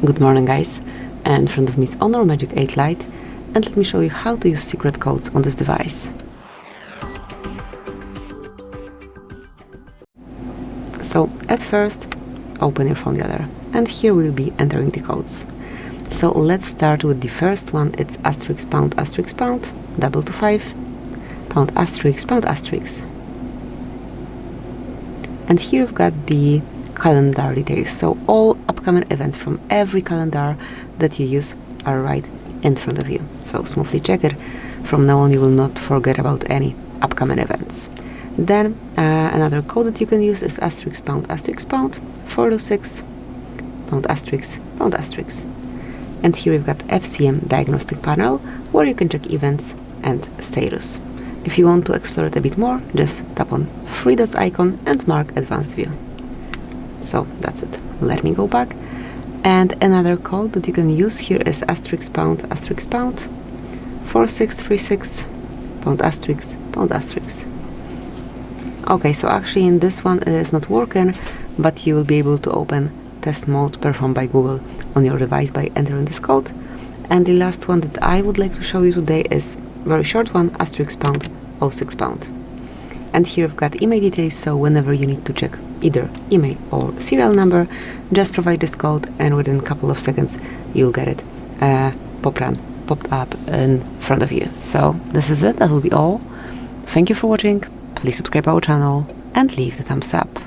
Good morning, guys, and in front of me is HONOR Magic8 Lite, and let me show you how to use secret codes on this device. So at first, open your phone gallery, and here we'll be entering the codes. So let's start with the first one. It's asterisk pound, double to 5, pound asterisk, pound asterisk. And here we've got the calendar details, so all upcoming events from every calendar that you use are right in front of you. So smoothly check it. From now on you will not forget about any upcoming events. Then another code that you can use is asterisk pound 4 to 6, pound asterisk. And here we've got FCM diagnostic panel where you can check events and status. If you want to explore it a bit more, just tap on 3 dots icon and mark advanced view. So that's it. Let me go back. And another code that you can use here is asterisk pound 4636, pound asterisk. Okay, so actually in this one it is not working, but you will be able to open test mode performed by Google on your device by entering this code. And the last one that I would like to show you today is very short one, asterisk pound 06 pound. And here we've got IMEI details, so whenever you need to check either email or serial number, just provide this code and within a couple of seconds you'll get it popped up in front of you. So this is it, that will be all. Thank you for watching, please subscribe our channel and leave the thumbs up.